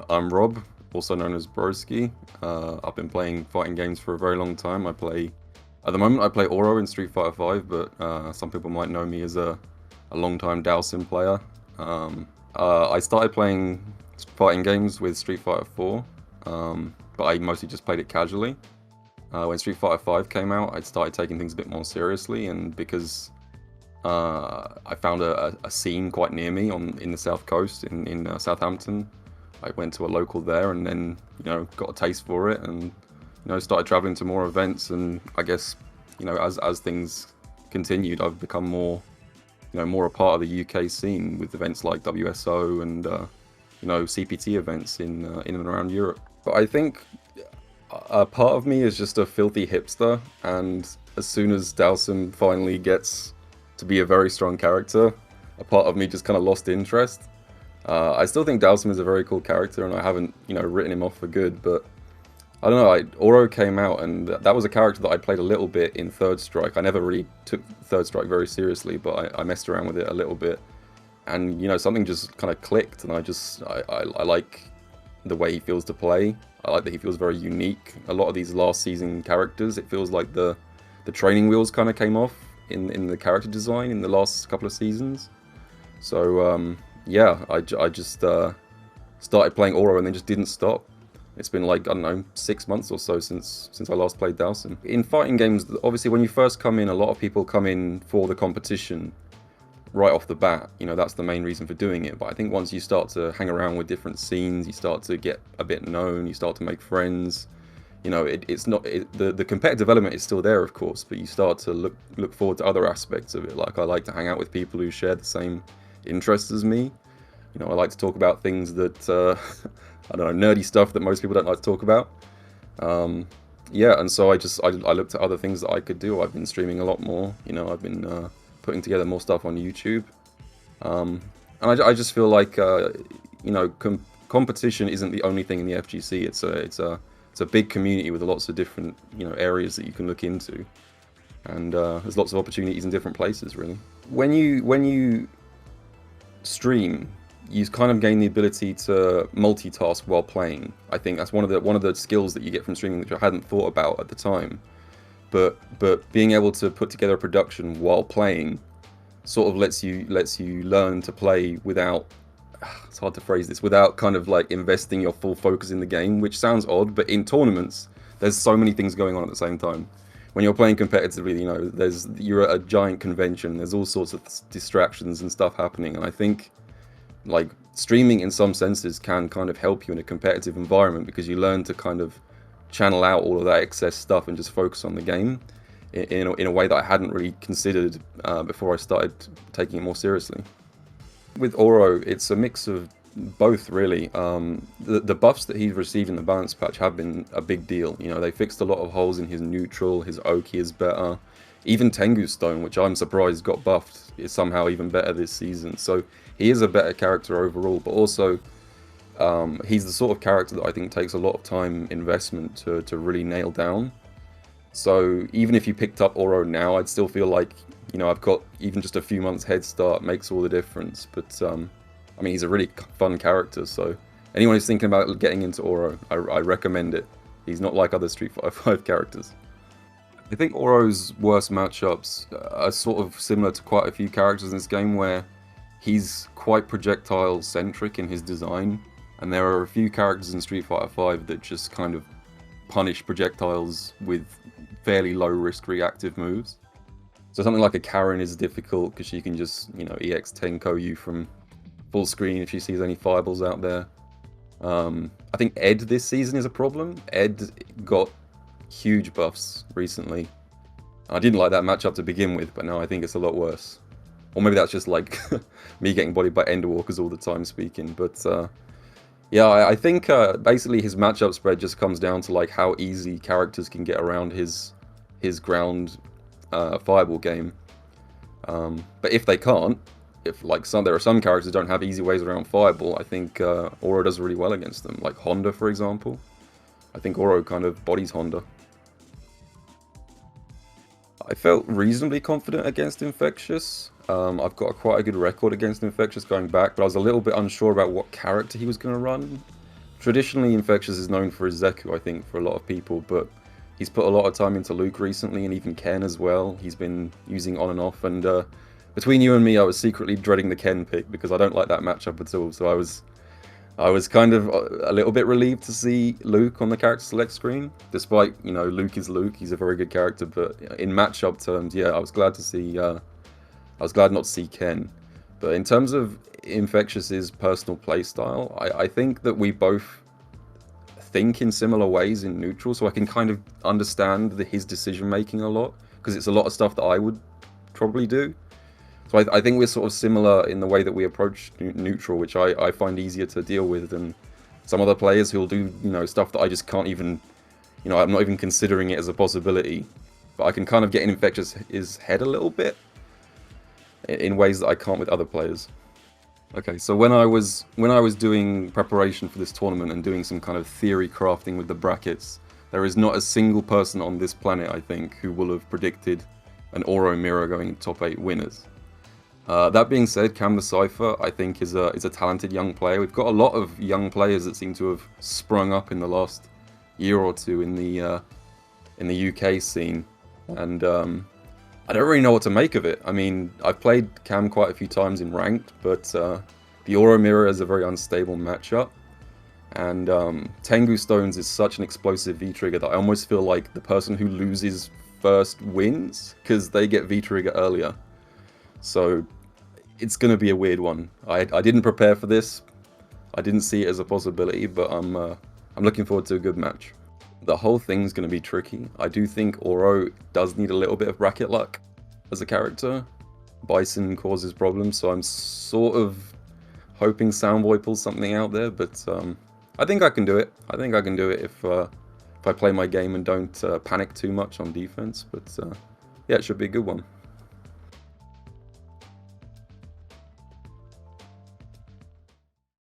I'm Rob, also known as Broski. I've been playing fighting games for a very long time. At the moment, I play Oro in Street Fighter 5, but some people might know me as a long-time Dhalsim player. I started playing fighting games with Street Fighter 4, but I mostly just played it casually. When Street Fighter 5 came out, I started taking things a bit more seriously, and because I found a scene quite near me in the south coast in Southampton. I went to a local there, and then got a taste for it, and started traveling to more events. And I guess as things continued, I've become more a part of the UK scene with events like WSO and CPT events in and around Europe. But I think a part of me is just a filthy hipster, and as soon as Dhalsim finally gets to be a very strong character, a part of me just kind of lost interest. I still think Dhalsim is a very cool character, and I haven't, written him off for good, but I don't know, Oro came out, and that was a character that I played a little bit in Third Strike. I never really took Third Strike very seriously, but I messed around with it a little bit, and, something just kind of clicked, and I like the way he feels to play. I like that he feels very unique. A lot of these last season characters, it feels like the training wheels kind of came off in the character design in the last couple of seasons. So yeah, I just started playing Oro and then just didn't stop. It's been like, I don't know, 6 months or so since I last played Dhalsim. In fighting games, obviously when you first come in, a lot of people come in for the competition right off the bat. That's the main reason for doing it. But I think once you start to hang around with different scenes, you start to get a bit known, you start to make friends. The competitive element is still there, of course, but you start to look forward to other aspects of it. Like, I like to hang out with people who share the same interests as me. I like to talk about things that I don't know, nerdy stuff that most people don't like to talk about. Yeah, and so I looked at other things that I could do. I've been streaming a lot more. I've been putting together more stuff on YouTube, and I just feel like competition isn't the only thing in the FGC. It's a big community with lots of different areas that you can look into, and there's lots of opportunities in different places, really. When you stream, you kind of gain the ability to multitask while playing. I think that's one of the skills that you get from streaming, which I hadn't thought about at the time. But being able to put together a production while playing sort of lets you learn to play without, it's hard to phrase this, without kind of like investing your full focus in the game, which sounds odd, but in tournaments there's so many things going on at the same time. When you're playing competitively, you're at a giant convention, there's all sorts of distractions and stuff happening, and I think like streaming in some senses can kind of help you in a competitive environment, because you learn to kind of channel out all of that excess stuff and just focus on the game in a way that I hadn't really considered before I started taking it more seriously. With Oro, it's a mix of both, really. The buffs that he's received in the balance patch have been a big deal. They fixed a lot of holes in his neutral, his Oki is better. Even Tengu's Stone, which I'm surprised got buffed, is somehow even better this season. So he is a better character overall, but also he's the sort of character that I think takes a lot of time investment to really nail down. So even if you picked up Oro now, I'd still feel like, I've got even just a few months head start makes all the difference. But I mean, he's a really fun character, so anyone who's thinking about getting into Oro, I recommend it. He's not like other Street Fighter 5 characters. I think Oro's worst matchups are sort of similar to quite a few characters in this game, where he's quite projectile-centric in his design, and there are a few characters in Street Fighter 5 that just kind of punish projectiles with fairly low-risk reactive moves. So something like a Karen is difficult, because she can just, EX Tenko you from full screen if she sees any fireballs out there. I think Ed this season is a problem. Ed got huge buffs recently. I didn't like that matchup to begin with, but now I think it's a lot worse. Or maybe that's just like me getting bodied by Endwalkers all the time speaking. But yeah, I think basically his matchup spread just comes down to like how easy characters can get around his ground fireball game. But if they can't, if like there are some characters that don't have easy ways around fireball, I think Oro does really well against them. Like Honda, for example. I think Oro kind of bodies Honda. I felt reasonably confident against Infectious. I've got quite a good record against Infectious going back, but I was a little bit unsure about what character he was going to run. Traditionally, Infectious is known for his Zeku, I think, for a lot of people, but he's put a lot of time into Luke recently, and even Ken as well. He's been using on and off, and between you and me, I was secretly dreading the Ken pick because I don't like that matchup at all. So I was kind of a little bit relieved to see Luke on the character select screen, despite, you know, Luke is Luke. He's a very good character, but in matchup terms, yeah, I was glad to see. I was glad not to see Ken. But in terms of Infectious's personal playstyle, I think that we both think in similar ways in neutral, so I can kind of understand his decision making a lot, because it's a lot of stuff that I would probably do. So I think we're sort of similar in the way that we approach neutral, which I find easier to deal with than some other players who'll do, you know, stuff that I just can't even, you know, I'm not even considering it as a possibility. But I can kind of get in Infectious's head a little bit in ways that I can't with other players. Okay, so when I was doing preparation for this tournament and doing some kind of theory crafting with the brackets, there is not a single person on this planet, I think, who will have predicted an Oro Mirror going top 8 winners. That being said, Cam the Cypher, I think, is a talented young player. We've got a lot of young players that seem to have sprung up in the last year or two in the UK scene, and I don't really know what to make of it. I mean, I've played Cam quite a few times in ranked, but the Oro Mirror is a very unstable matchup, and Tengu Stones is such an explosive V-trigger that I almost feel like the person who loses first wins, because they get V-trigger earlier. So it's going to be a weird one. I didn't prepare for this. I didn't see it as a possibility, but I'm looking forward to a good match. The whole thing's going to be tricky. I do think Oro does need a little bit of bracket luck as a character. Bison causes problems, so I'm sort of hoping Soundboy pulls something out there, but I think I can do it. I think I can do it if I play my game and don't panic too much on defense, but yeah, it should be a good one.